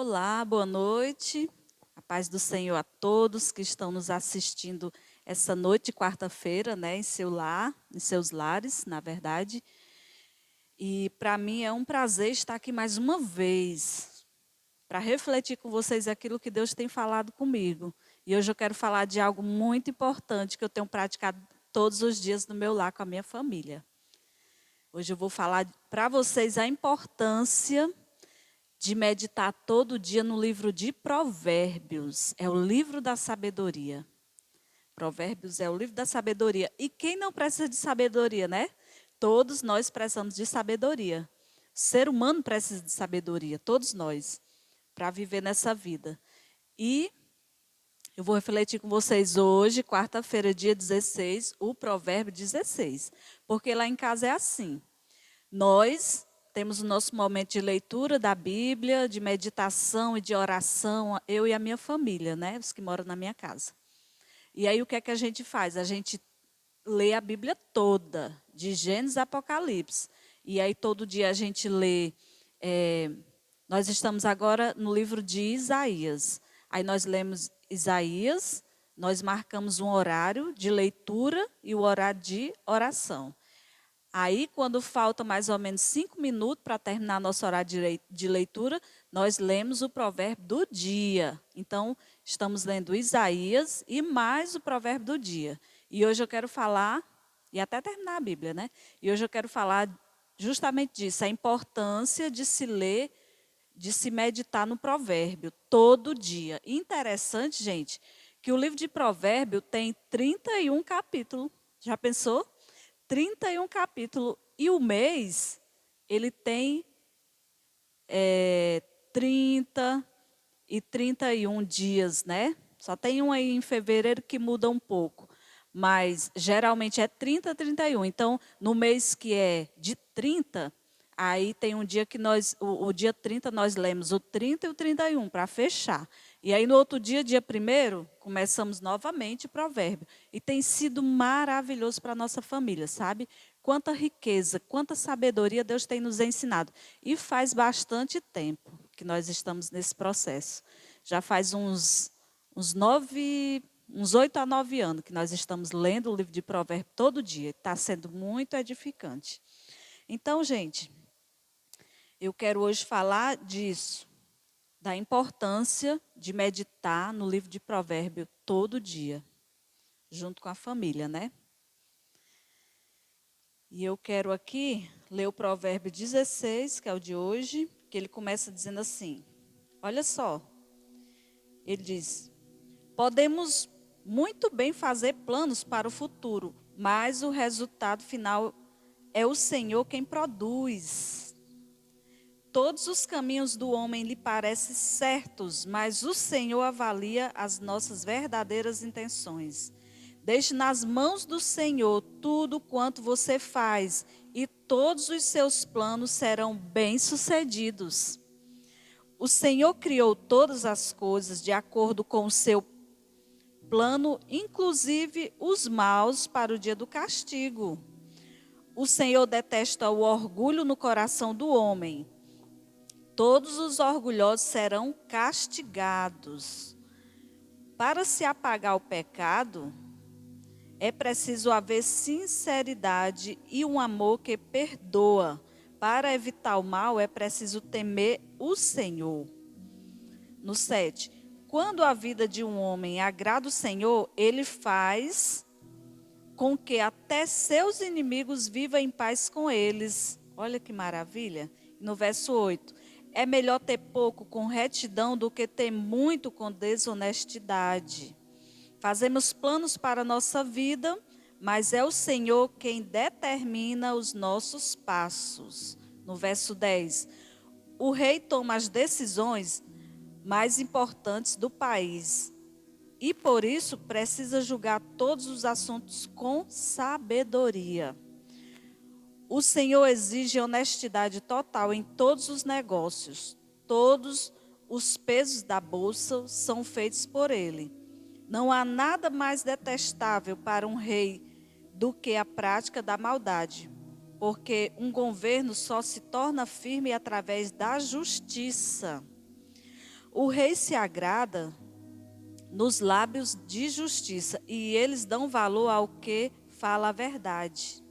Olá, boa noite. A paz do Senhor a todos que estão nos assistindo essa noite de quarta-feira, né, em seu lar, em seus lares, na verdade. E para mim é um prazer estar aqui mais uma vez para refletir com vocês aquilo que Deus tem falado comigo. E hoje eu quero falar de algo muito importante que eu tenho praticado todos os dias no meu lar com a minha família. Hoje eu vou falar para vocês a importância de meditar todo dia no livro de Provérbios. É o livro da sabedoria. Provérbios é o livro da sabedoria. E quem não precisa de sabedoria, né? Todos nós precisamos de sabedoria. O ser humano precisa de sabedoria, todos nós, para viver nessa vida. E eu vou refletir com vocês hoje, quarta-feira, dia 16, o provérbio 16. Porque lá em casa é assim. Nós temos o nosso momento de leitura da Bíblia, de meditação e de oração, eu e a minha família, né? Os que moram na minha casa. E aí o que é que a gente faz? A gente lê a Bíblia toda, de Gênesis a Apocalipse. E aí todo dia a gente lê. Nós estamos agora no livro de Isaías. Aí nós lemos Isaías, nós marcamos um horário de leitura e o horário de oração. Aí, quando falta mais ou menos 5 minutos para terminar nosso horário de leitura, nós lemos o provérbio do dia. Então, estamos lendo Isaías e mais o provérbio do dia. E hoje eu quero falar, e até terminar a Bíblia, né? E hoje eu quero falar justamente disso, a importância de se ler, de se meditar no provérbio todo dia. Interessante, gente, que o livro de provérbio tem 31 capítulos. Já pensou? 31 capítulos. E o mês, ele tem 30 e 31 dias, né? Só tem um aí em fevereiro que muda um pouco. Mas, geralmente, é 30 a 31. Então, no mês que é de 30, aí tem um dia que o dia 30, nós lemos o 30 e o 31 para fechar. E aí, no outro dia, dia 1º, começamos novamente o provérbio. E tem sido maravilhoso para a nossa família, sabe? Quanta riqueza, quanta sabedoria Deus tem nos ensinado. E faz bastante tempo que nós estamos nesse processo. Já faz uns 8 a 9 anos que nós estamos lendo o livro de Provérbios todo dia. Está sendo muito edificante. Então, gente, eu quero hoje falar disso, da importância de meditar no livro de Provérbios todo dia, junto com a família, né? E eu quero aqui ler o provérbio 16, que é o de hoje, que ele começa dizendo assim, olha só, ele diz, podemos muito bem fazer planos para o futuro, mas o resultado final é o Senhor quem produz. Todos os caminhos do homem lhe parecem certos, mas o Senhor avalia as nossas verdadeiras intenções. Deixe nas mãos do Senhor tudo quanto você faz, e todos os seus planos serão bem-sucedidos. O Senhor criou todas as coisas de acordo com o seu plano, inclusive os maus para o dia do castigo. O Senhor detesta o orgulho no coração do homem. Todos os orgulhosos serão castigados. Para se apagar o pecado, é preciso haver sinceridade e um amor que perdoa. Para evitar o mal, é preciso temer o Senhor. No 7, quando a vida de um homem agrada o Senhor, ele faz com que até seus inimigos vivam em paz com eles. Olha que maravilha. No verso 8, é melhor ter pouco com retidão do que ter muito com desonestidade. Fazemos planos para a nossa vida, mas é o Senhor quem determina os nossos passos. No verso 10, o rei toma as decisões mais importantes do país e por isso precisa julgar todos os assuntos com sabedoria. O Senhor exige honestidade total em todos os negócios. Todos os pesos da bolsa são feitos por ele. Não há nada mais detestável para um rei do que a prática da maldade, porque um governo só se torna firme através da justiça. O rei se agrada nos lábios de justiça, e eles dão valor ao que fala a verdade.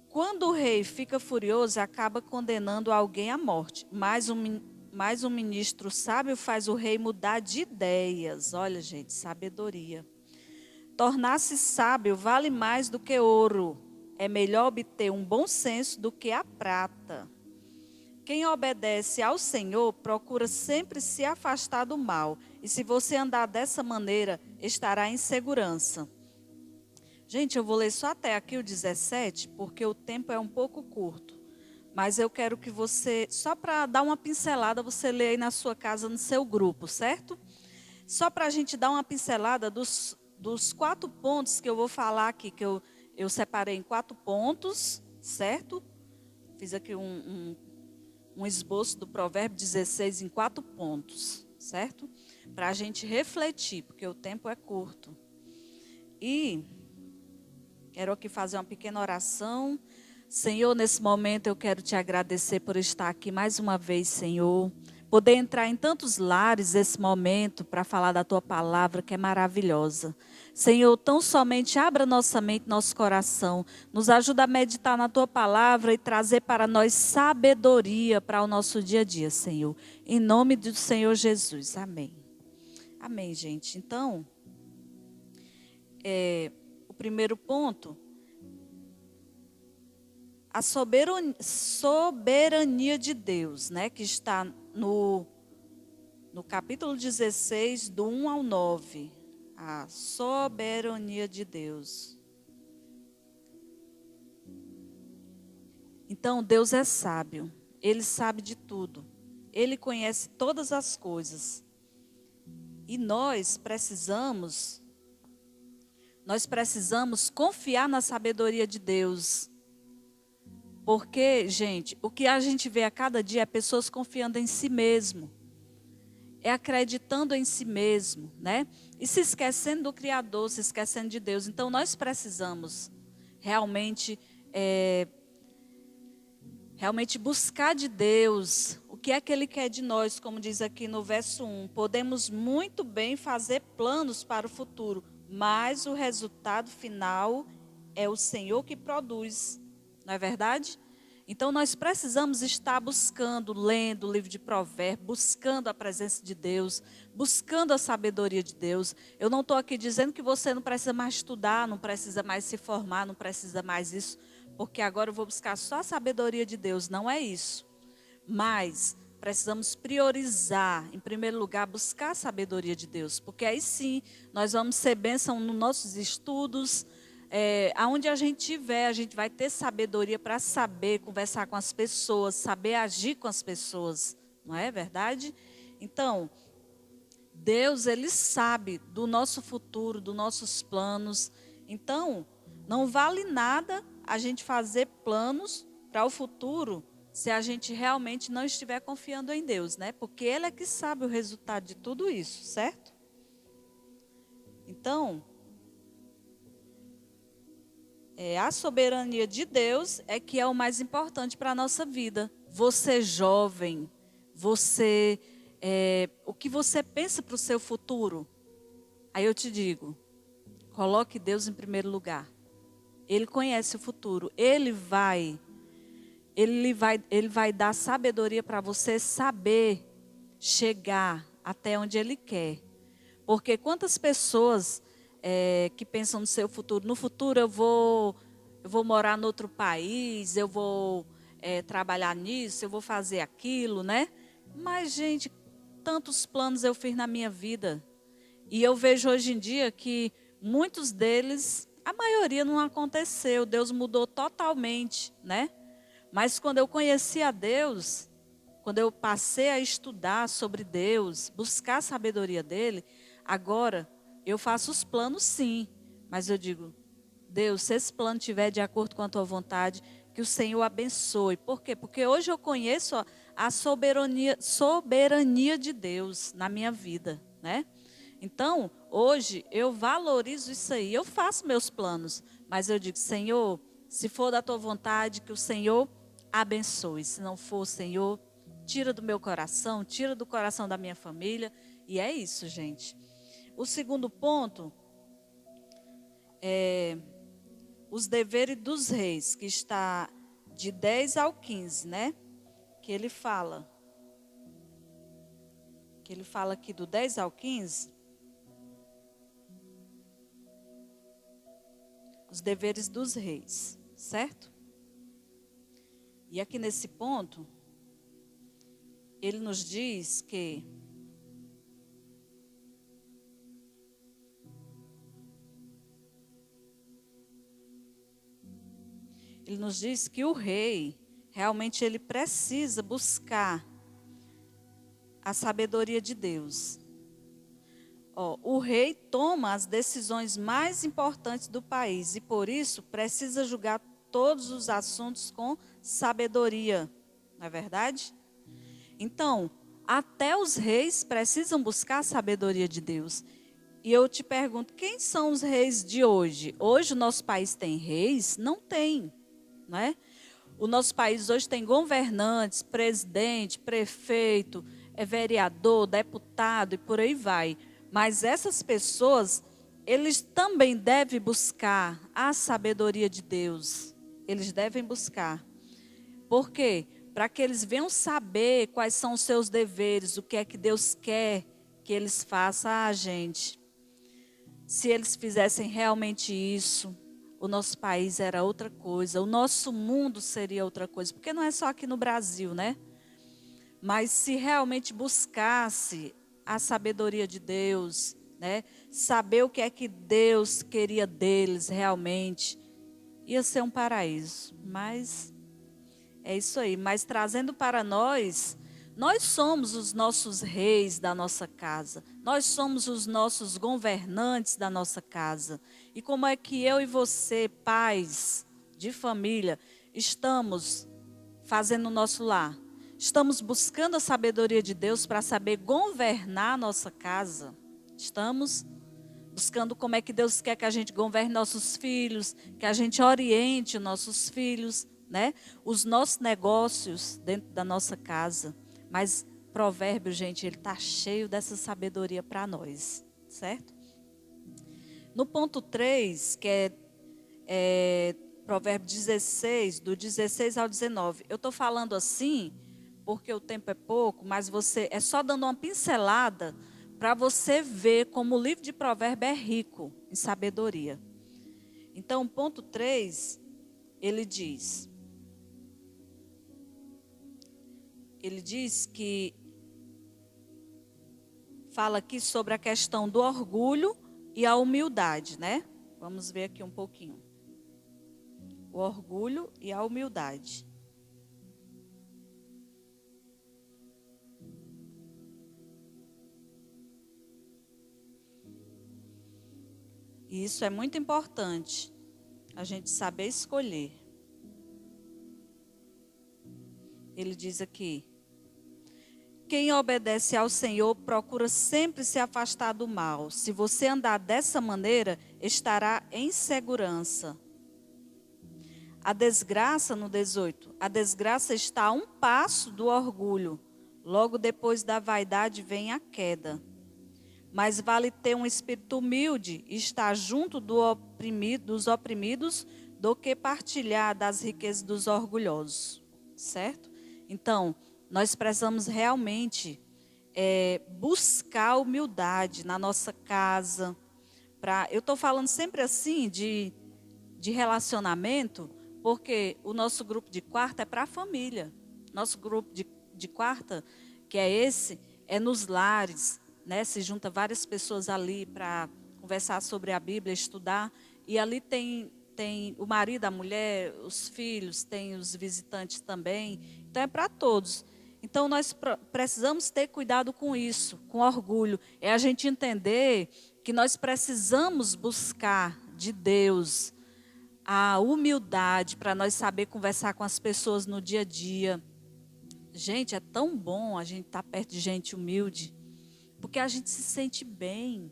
Quando o rei fica furioso, acaba condenando alguém à morte, mas um ministro sábio faz o rei mudar de ideias. Olha, gente, sabedoria. Tornar-se sábio vale mais do que ouro. É melhor obter um bom senso do que a prata. Quem obedece ao Senhor procura sempre se afastar do mal. E se você andar dessa maneira, estará em segurança. Gente, eu vou ler só até aqui o 17, porque o tempo é um pouco curto. Mas eu quero que você, só para dar uma pincelada, você lê aí na sua casa, no seu grupo, certo? Só para a gente dar uma pincelada dos 4 pontos que eu vou falar aqui, que eu separei em 4 pontos, certo? Fiz aqui um esboço do Provérbio 16 em 4 pontos, certo? Para a gente refletir, porque o tempo é curto. E quero aqui fazer uma pequena oração. Senhor, nesse momento eu quero te agradecer por estar aqui mais uma vez, Senhor. Poder entrar em tantos lares nesse momento para falar da tua palavra que é maravilhosa. Senhor, tão somente abra nossa mente, nosso coração. Nos ajuda a meditar na tua palavra e trazer para nós sabedoria para o nosso dia a dia, Senhor. Em nome do Senhor Jesus. Amém. Amém, gente. Então, o primeiro ponto, a soberania de Deus, né, que está no capítulo 16, do 1 ao 9. A soberania de Deus. Então, Deus é sábio. Ele sabe de tudo. Ele conhece todas as coisas. E nós precisamos confiar na sabedoria de Deus. Porque, gente, o que a gente vê a cada dia é pessoas confiando em si mesmo. É acreditando em si mesmo, né? E se esquecendo do Criador, se esquecendo de Deus. Então, nós precisamos realmente buscar de Deus o que é que Ele quer de nós, como diz aqui no verso 1. Podemos muito bem fazer planos para o futuro, mas o resultado final é o Senhor que produz. Não é verdade? Então nós precisamos estar buscando, lendo o livro de Provérbios, buscando a presença de Deus, buscando a sabedoria de Deus. Eu não estou aqui dizendo que você não precisa mais estudar, não precisa mais se formar, não precisa mais isso, porque agora eu vou buscar só a sabedoria de Deus. Não é isso. Mas precisamos priorizar, em primeiro lugar, buscar a sabedoria de Deus, porque aí sim nós vamos ser bênção nos nossos estudos. Aonde a gente estiver, a gente vai ter sabedoria para saber conversar com as pessoas, saber agir com as pessoas, não é verdade? Então, Deus, Ele sabe do nosso futuro, dos nossos planos. Então, não vale nada a gente fazer planos para o futuro se a gente realmente não estiver confiando em Deus, né? Porque Ele é que sabe o resultado de tudo isso, certo? Então, a soberania de Deus é que é o mais importante para a nossa vida. Você jovem, o que você pensa para o seu futuro? Aí eu te digo, coloque Deus em primeiro lugar. Ele conhece o futuro. Ele vai dar sabedoria para você saber chegar até onde Ele quer. Porque quantas pessoas que pensam no seu futuro, no futuro eu vou morar em outro país, eu vou trabalhar nisso, eu vou fazer aquilo, né? Mas, gente, tantos planos eu fiz na minha vida. E eu vejo hoje em dia que muitos deles, a maioria não aconteceu, Deus mudou totalmente, né? Mas quando eu conheci a Deus, quando eu passei a estudar sobre Deus, buscar a sabedoria dEle, agora eu faço os planos sim, mas eu digo, Deus, se esse plano estiver de acordo com a tua vontade, que o Senhor abençoe. Por quê? Porque hoje eu conheço a soberania de Deus na minha vida, né? Então, hoje eu valorizo isso aí, eu faço meus planos, mas eu digo, Senhor, se for da tua vontade, que o Senhor abençoe. Se não for, Senhor, tira do meu coração, tira do coração da minha família. E é isso, gente. O segundo ponto é os deveres dos reis, que está de 10 ao 15, né? Que ele fala aqui do 10 ao 15, os deveres dos reis, certo? E aqui nesse ponto, ele nos diz que o rei, realmente ele precisa buscar a sabedoria de Deus. O rei toma as decisões mais importantes do país e, por isso, precisa julgar todos os assuntos com sabedoria. Não é verdade? Então, até os reis precisam buscar a sabedoria de Deus. E eu te pergunto, quem são os reis de hoje? Hoje o nosso país tem reis? Não tem, não é? O nosso país hoje tem governantes, presidente, prefeito, vereador, deputado e por aí vai. Mas essas pessoas, eles também devem buscar a sabedoria de Deus. Eles devem buscar. Por quê? Para que eles venham saber quais são os seus deveres, o que é que Deus quer que eles façam. Gente, se eles fizessem realmente isso, o nosso país era outra coisa, o nosso mundo seria outra coisa, porque não é só aqui no Brasil, né? Mas se realmente buscasse a sabedoria de Deus, né? Saber o que é que Deus queria deles realmente, ia ser um paraíso. Mas é isso aí. Mas trazendo para nós, nós somos os nossos reis da nossa casa. Nós somos os nossos governantes da nossa casa. E como é que eu e você, pais de família, estamos fazendo o nosso lar? Estamos buscando a sabedoria de Deus para saber governar a nossa casa? Estamos buscando como é que Deus quer que a gente governe nossos filhos, que a gente oriente os nossos filhos, né? Os nossos negócios dentro da nossa casa. Mas provérbio, gente, ele está cheio dessa sabedoria para nós, certo? No ponto 3, que é provérbio 16, do 16 ao 19. Eu estou falando assim, porque o tempo é pouco, mas você é só dando uma pincelada para você ver como o livro de provérbio é rico em sabedoria. Então, ponto 3, ele diz que fala aqui sobre a questão do orgulho e a humildade, né? Vamos ver aqui um pouquinho. O orgulho e a humildade. E isso é muito importante, a gente saber escolher. Ele diz aqui: quem obedece ao Senhor procura sempre se afastar do mal. Se você andar dessa maneira, estará em segurança. A desgraça, no 18, a desgraça está a um passo do orgulho. Logo depois da vaidade vem a queda. Mas vale ter um espírito humilde e estar junto dos oprimidos do que partilhar das riquezas dos orgulhosos. Certo? Então, nós precisamos realmente buscar humildade na nossa casa. Eu estou falando sempre assim de relacionamento, porque o nosso grupo de quarta é para a família. Nosso grupo de quarta, que é esse, é nos lares, né? Se junta várias pessoas ali para conversar sobre a Bíblia, estudar. E ali tem o marido, a mulher, os filhos, tem os visitantes também. Então é para todos. Então nós precisamos ter cuidado com isso, com orgulho. É a gente entender que nós precisamos buscar de Deus a humildade para nós saber conversar com as pessoas no dia a dia. Gente, é tão bom a gente estar perto de gente humilde, porque a gente se sente bem,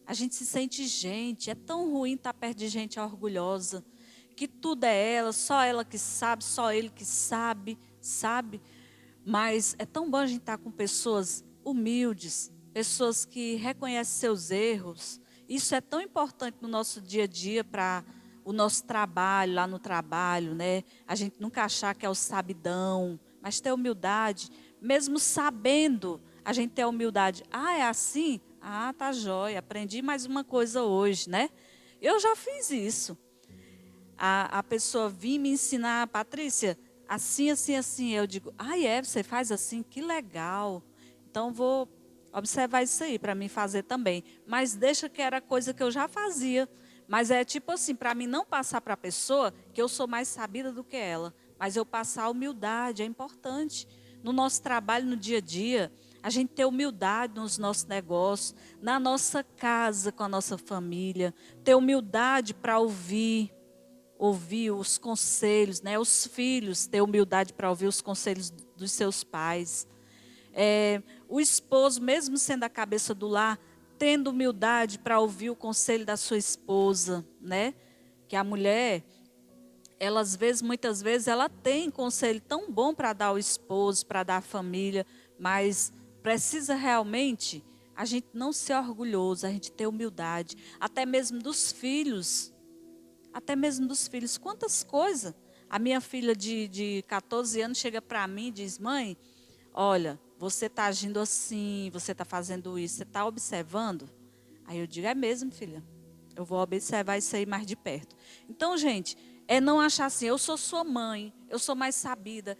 a gente se sente gente. É tão ruim estar perto de gente orgulhosa, que tudo é ela, só ela que sabe, só ele que sabe, sabe? Mas é tão bom a gente estar com pessoas humildes, pessoas que reconhecem seus erros. Isso é tão importante no nosso dia a dia para o nosso trabalho, lá no trabalho, né? A gente nunca achar que é o sabidão, mas ter humildade, mesmo sabendo, a gente ter humildade. Ah, é assim? Ah, tá jóia, aprendi mais uma coisa hoje, né? Eu já fiz isso. A pessoa vir me ensinar, Patrícia, assim, assim, assim. Eu digo, você faz assim? Que legal. Então, vou observar isso aí para mim fazer também. Mas deixa que era coisa que eu já fazia. Mas é tipo assim, para mim não passar para a pessoa que eu sou mais sabida do que ela. Mas eu passar a humildade, é importante. No nosso trabalho, no dia a dia, a gente ter humildade nos nossos negócios, na nossa casa, com a nossa família. Ter humildade para ouvir os conselhos, né? Os filhos ter humildade para ouvir os conselhos dos seus pais. O esposo, mesmo sendo a cabeça do lar, tendo humildade para ouvir o conselho da sua esposa, né? Que a mulher, ela às vezes, muitas vezes, ela tem conselho tão bom para dar ao esposo, para dar à família, mas precisa realmente a gente não ser orgulhoso, a gente ter humildade, até mesmo dos filhos. Até mesmo dos filhos. Quantas coisas. A minha filha de 14 anos chega para mim e diz, mãe, olha, você está agindo assim, você está fazendo isso, você está observando? Aí eu digo, é mesmo, filha. Eu vou observar isso aí mais de perto. Então, gente, é não achar assim, eu sou sua mãe, eu sou mais sabida,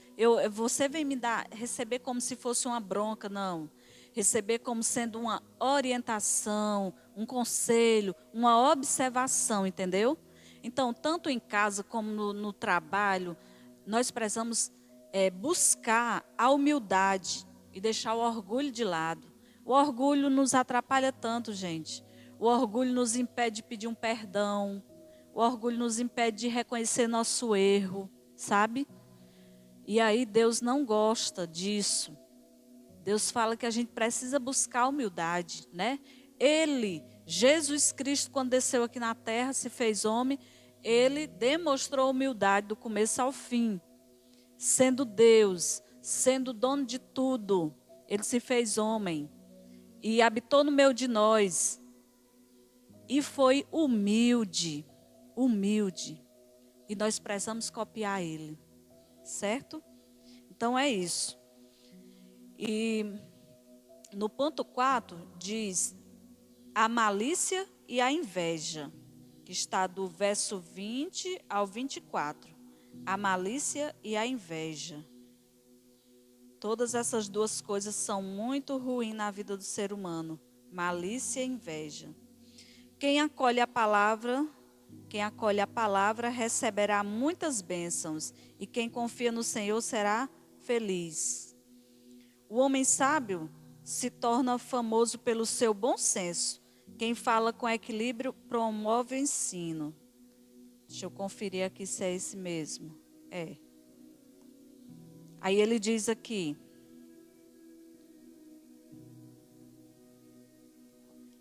você vem me dar, receber como se fosse uma bronca, não. Receber como sendo uma orientação, um conselho, uma observação, entendeu? Então, tanto em casa como no trabalho, nós precisamos buscar a humildade e deixar o orgulho de lado. O orgulho nos atrapalha tanto, gente. O orgulho nos impede de pedir um perdão. O orgulho nos impede de reconhecer nosso erro, sabe? E aí Deus não gosta disso. Deus fala que a gente precisa buscar a humildade, né? Ele, Jesus Cristo, quando desceu aqui na terra, se fez homem, ele demonstrou humildade do começo ao fim. Sendo Deus, sendo dono de tudo, ele se fez homem e habitou no meio de nós. E foi humilde, humilde. E nós precisamos copiar ele, certo? Então é isso. E no ponto 4 diz a malícia e a inveja, que está do verso 20 ao 24. A malícia e a inveja. Todas essas duas coisas são muito ruins na vida do ser humano. Malícia e inveja. Quem acolhe a palavra receberá muitas bênçãos, e quem confia no Senhor será feliz. O homem sábio se torna famoso pelo seu bom senso. Quem fala com equilíbrio promove o ensino. Deixa eu conferir aqui se é esse mesmo. É. Aí ele diz aqui.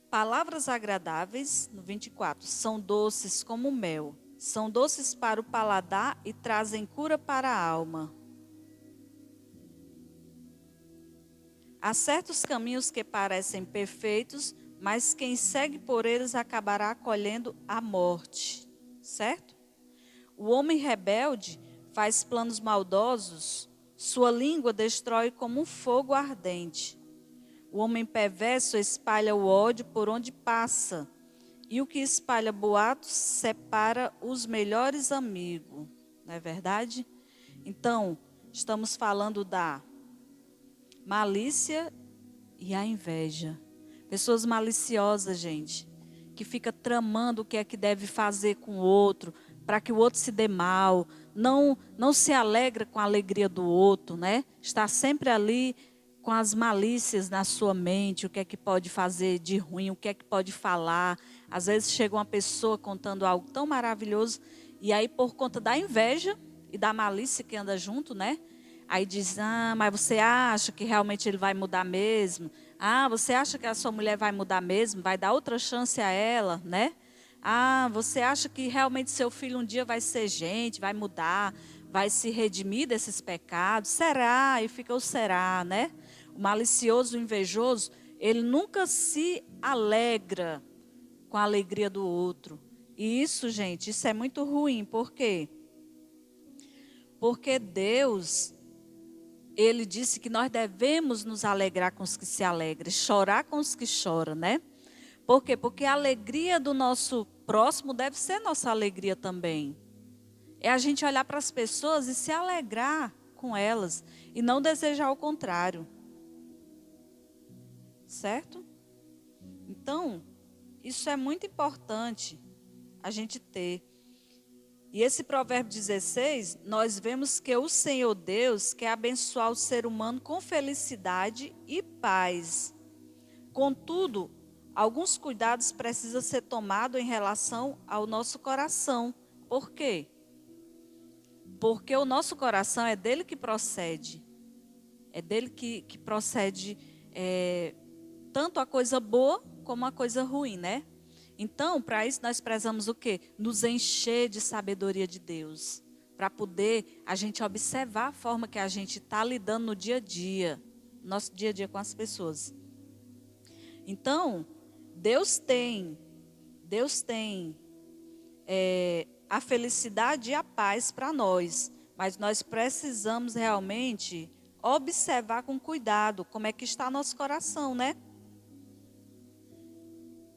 Palavras agradáveis, no 24, são doces como mel. São doces para o paladar e trazem cura para a alma. Há certos caminhos que parecem perfeitos, mas quem segue por eles acabará colhendo a morte. Certo? O homem rebelde faz planos maldosos, sua língua destrói como um fogo ardente. O homem perverso espalha o ódio por onde passa, e o que espalha boatos separa os melhores amigos. Não é verdade? Então, estamos falando da malícia e a inveja. Pessoas maliciosas, gente, que fica tramando o que é que deve fazer com o outro, para que o outro se dê mal, não se alegra com a alegria do outro, né? Está sempre ali com as malícias na sua mente, o que é que pode fazer de ruim, o que é que pode falar. Às vezes chega uma pessoa contando algo tão maravilhoso, e aí por conta da inveja e da malícia que anda junto, né? Aí diz, mas você acha que realmente ele vai mudar mesmo? Você acha que a sua mulher vai mudar mesmo? Vai dar outra chance a ela, né? Você acha que realmente seu filho um dia vai ser gente, vai mudar? vai se redimir desses pecados? Será? E fica o será, né? O malicioso, o invejoso, ele nunca se alegra com a alegria do outro. E isso, gente, isso é muito ruim. Por quê? Porque Deus, Ele disse que nós devemos nos alegrar com os que se alegram, chorar com os que choram, né? Por quê? Porque a alegria do nosso próximo deve ser nossa alegria também. É a gente olhar para as pessoas e se alegrar com elas e não desejar o contrário. Certo? Então, isso é muito importante a gente ter. E esse provérbio 16, nós vemos que o Senhor Deus quer abençoar o ser humano com felicidade e paz. Contudo, alguns cuidados precisam ser tomados em relação ao nosso coração. Por quê? Porque o nosso coração é dele que procede. É dele que procede tanto a coisa boa como a coisa ruim, né? Então, para isso nós precisamos o quê? Nos encher de sabedoria de Deus. Para poder a gente observar a forma que a gente está lidando no dia a dia. Nosso dia a dia com as pessoas. Então, Deus tem a felicidade e a paz para nós. Mas nós precisamos realmente observar com cuidado como é que está nosso coração, né?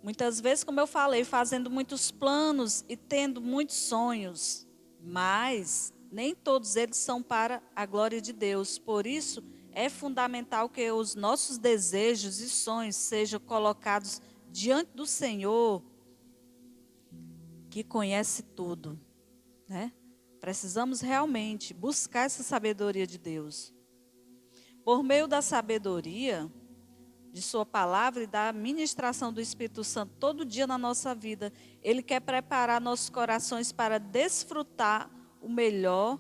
Muitas vezes, como eu falei, fazendo muitos planos e tendo muitos sonhos, mas nem todos eles são para a glória de Deus. Por isso, é fundamental que os nossos desejos e sonhos sejam colocados diante do Senhor, que conhece tudo, né? Precisamos realmente buscar essa sabedoria de Deus. Por meio da sabedoria de sua palavra e da ministração do Espírito Santo todo dia na nossa vida, Ele quer preparar nossos corações para desfrutar o melhor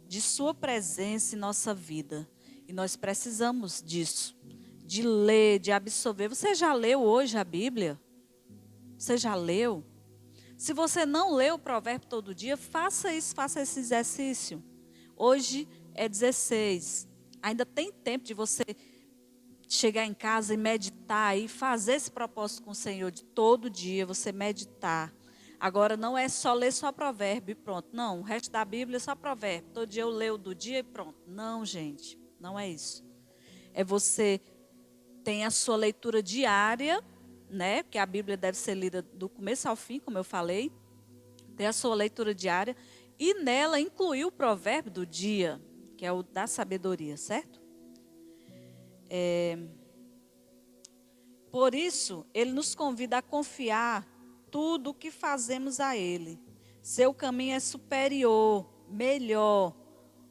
de sua presença em nossa vida. E nós precisamos disso, de ler, de absorver. Você já leu hoje a Bíblia? Você já leu? Se você não lê o provérbio todo dia, faça isso, faça esse exercício. Hoje é 16. Ainda tem tempo de você chegar em casa e meditar e fazer esse propósito com o Senhor de todo dia, você meditar. Agora não é só ler só provérbio e pronto. Não, o resto da Bíblia é só provérbio. Todo dia eu leio do dia e pronto. Não, gente, não é isso. É você tem a sua leitura diária, né? Porque a Bíblia deve ser lida do começo ao fim, como eu falei. Tem a sua leitura diária e nela incluir o provérbio do dia, que é o da sabedoria, certo? Por isso, ele nos convida a confiar tudo o que fazemos a ele. Seu caminho é superior, melhor.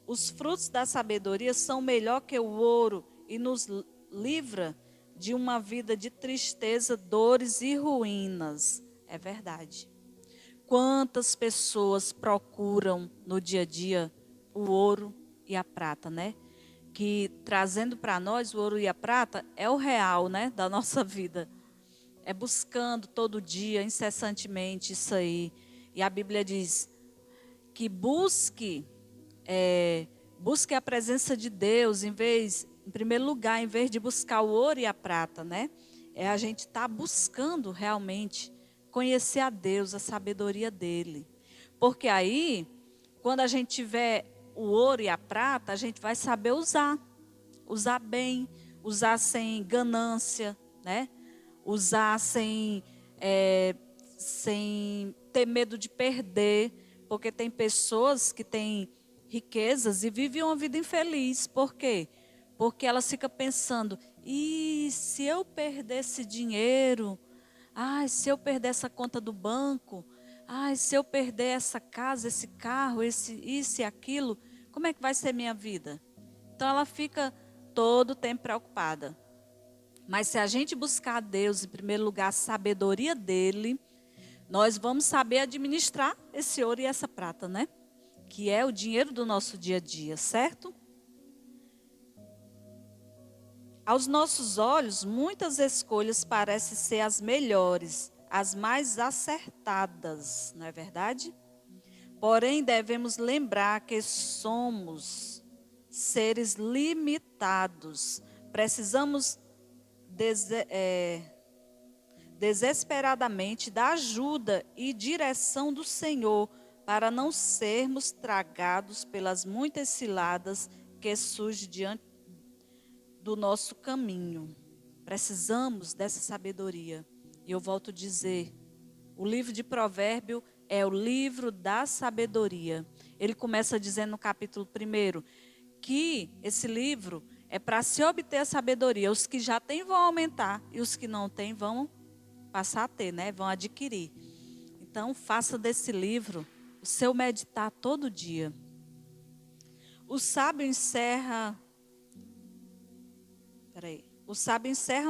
Os frutos da sabedoria são melhor que o ouro e nos livra de uma vida de tristeza, dores e ruínas. É verdade. Quantas pessoas procuram no dia a dia o ouro e a prata, né? Que trazendo para nós o ouro e a prata é o real, né, da nossa vida. É buscando todo dia, incessantemente isso aí. E a Bíblia diz que busque a presença de Deus em primeiro lugar, em vez de buscar o ouro e a prata, né? É a gente estar buscando realmente conhecer a Deus, a sabedoria dele. Porque aí, quando a gente tiver o ouro e a prata, a gente vai saber usar bem, usar sem ganância, né? Usar sem ter medo de perder, porque tem pessoas que têm riquezas e vivem uma vida infeliz. Por quê? Porque elas ficam pensando, e se eu perder esse dinheiro? Ai, se eu perder essa conta do banco? Ai, se eu perder essa casa, esse carro, isso e aquilo, como é que vai ser minha vida? Então ela fica todo o tempo preocupada. Mas se a gente buscar a Deus, em primeiro lugar, a sabedoria dele, nós vamos saber administrar esse ouro e essa prata, né? Que é o dinheiro do nosso dia a dia, certo? Aos nossos olhos, muitas escolhas parecem ser as melhores, as mais acertadas, não é verdade? Porém, devemos lembrar que somos seres limitados. Precisamos desesperadamente da ajuda e direção do Senhor para não sermos tragados pelas muitas ciladas que surgem diante do nosso caminho. Precisamos dessa sabedoria. E eu volto a dizer, o livro de Provérbios é o livro da sabedoria. Ele começa dizendo no capítulo 1 que esse livro é para se obter a sabedoria. Os que já têm vão aumentar e os que não têm vão passar a ter, né? Vão adquirir. Então, faça desse livro o seu meditar todo dia. O sábio encerra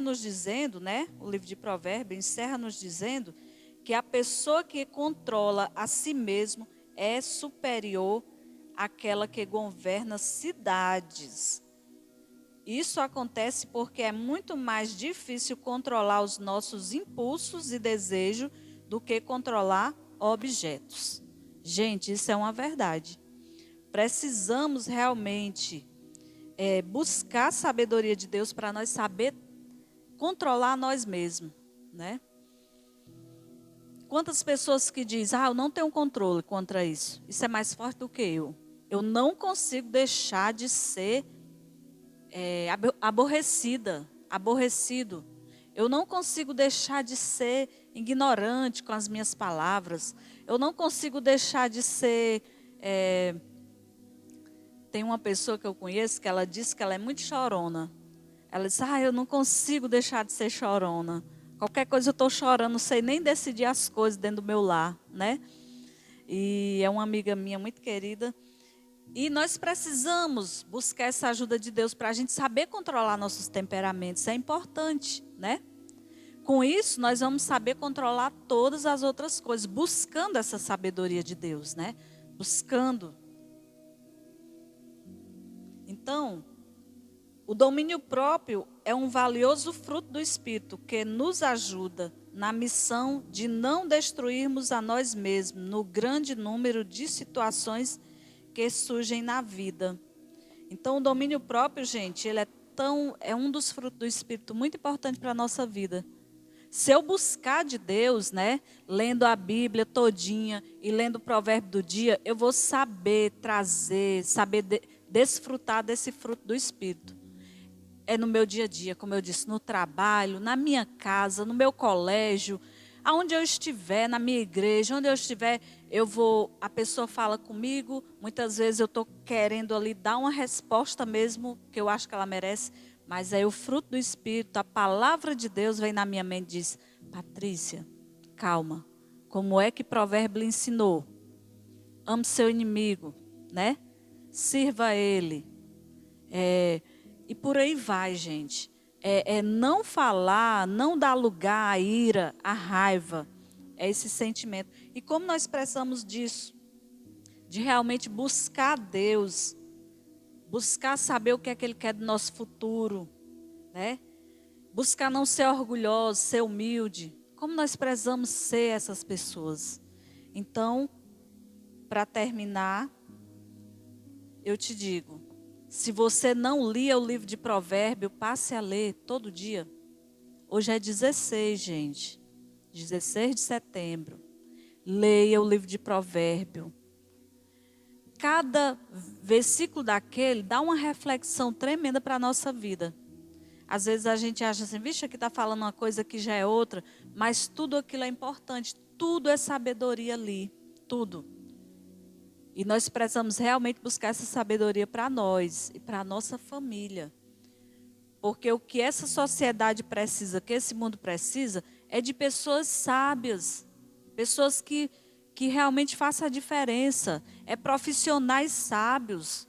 nos dizendo, né? O livro de Provérbios encerra nos dizendo que a pessoa que controla a si mesmo é superior àquela que governa cidades. Isso acontece porque é muito mais difícil controlar os nossos impulsos e desejos do que controlar objetos. Gente, isso é uma verdade. Precisamos realmente buscar a sabedoria de Deus para nós saber controlar nós mesmos, né? Quantas pessoas que dizem, eu não tenho controle contra isso. Isso é mais forte do que eu. Eu não consigo deixar de ser aborrecido. Eu não consigo deixar de ser ignorante com as minhas palavras. Eu não consigo deixar de ser... Tem uma pessoa que eu conheço que ela disse que ela é muito chorona. Ela disse, eu não consigo deixar de ser chorona. Qualquer coisa eu estou chorando, não sei nem decidir as coisas dentro do meu lar, né? E é uma amiga minha muito querida. E nós precisamos buscar essa ajuda de Deus para a gente saber controlar nossos temperamentos. É importante, né? Com isso, nós vamos saber controlar todas as outras coisas, buscando essa sabedoria de Deus, né? Buscando. Então, o domínio próprio é um valioso fruto do Espírito que nos ajuda na missão de não destruirmos a nós mesmos no grande número de situações que surgem na vida. Então, o domínio próprio, gente, ele é um dos frutos do Espírito muito importante para a nossa vida. Se eu buscar de Deus, né, lendo a Bíblia todinha e lendo o provérbio do dia, eu vou saber trazer, desfrutar desse fruto do Espírito. É no meu dia a dia, como eu disse, no trabalho, na minha casa, no meu colégio, aonde eu estiver, na minha igreja, onde eu estiver, a pessoa fala comigo, muitas vezes eu estou querendo ali dar uma resposta mesmo, que eu acho que ela merece, mas aí o fruto do Espírito, a palavra de Deus vem na minha mente e diz, Patrícia, calma, como é que Provérbio lhe ensinou? Ame seu inimigo, né? Sirva a ele. E por aí vai, gente. Não falar, não dar lugar à ira, à raiva. É esse sentimento. E como nós precisamos disso? De realmente buscar Deus. Buscar saber o que é que Ele quer do nosso futuro. Né? Buscar não ser orgulhoso, ser humilde. Como nós precisamos ser essas pessoas? Então, para terminar, eu te digo. Se você não lia o livro de Provérbios, passe a ler todo dia. Hoje é 16, gente. 16 de setembro. Leia o livro de Provérbios. Cada versículo daquele dá uma reflexão tremenda para a nossa vida. Às vezes a gente acha assim, vixe, aqui está falando uma coisa que já é outra. Mas tudo aquilo é importante. Tudo é sabedoria ali. Tudo. E nós precisamos realmente buscar essa sabedoria para nós e para a nossa família. Porque o que essa sociedade precisa, que esse mundo precisa, é de pessoas sábias. Pessoas que realmente façam a diferença. É profissionais sábios.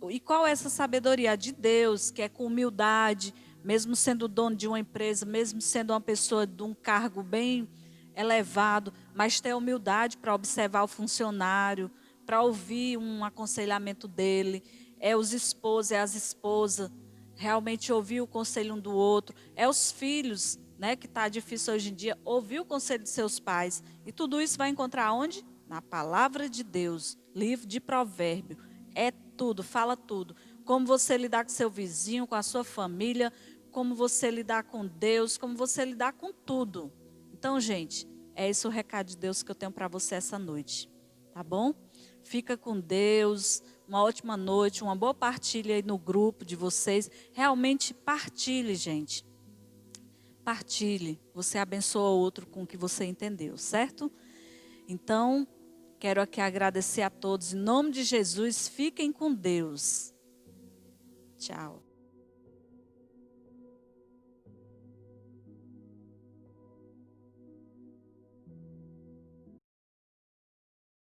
E qual é essa sabedoria? De Deus, que é com humildade, mesmo sendo dono de uma empresa, mesmo sendo uma pessoa de um cargo bem elevado, mas ter humildade para observar o funcionário, para ouvir um aconselhamento dele. É os esposos, é as esposas, realmente ouvir o conselho um do outro. É os filhos, né, que está difícil hoje em dia, ouvir o conselho de seus pais. E tudo isso vai encontrar onde? na palavra de Deus, livro de Provérbio, é tudo, fala tudo. Como você lidar com seu vizinho, com a sua família, como você lidar com Deus, como você lidar com tudo. Então, gente, é esse o recado de Deus que eu tenho para você essa noite, tá bom? Fica com Deus, uma ótima noite, uma boa partilha aí no grupo de vocês. Realmente partilhe, gente. Partilhe, você abençoa o outro com o que você entendeu, certo? Então, quero aqui agradecer a todos. Em nome de Jesus, fiquem com Deus. Tchau.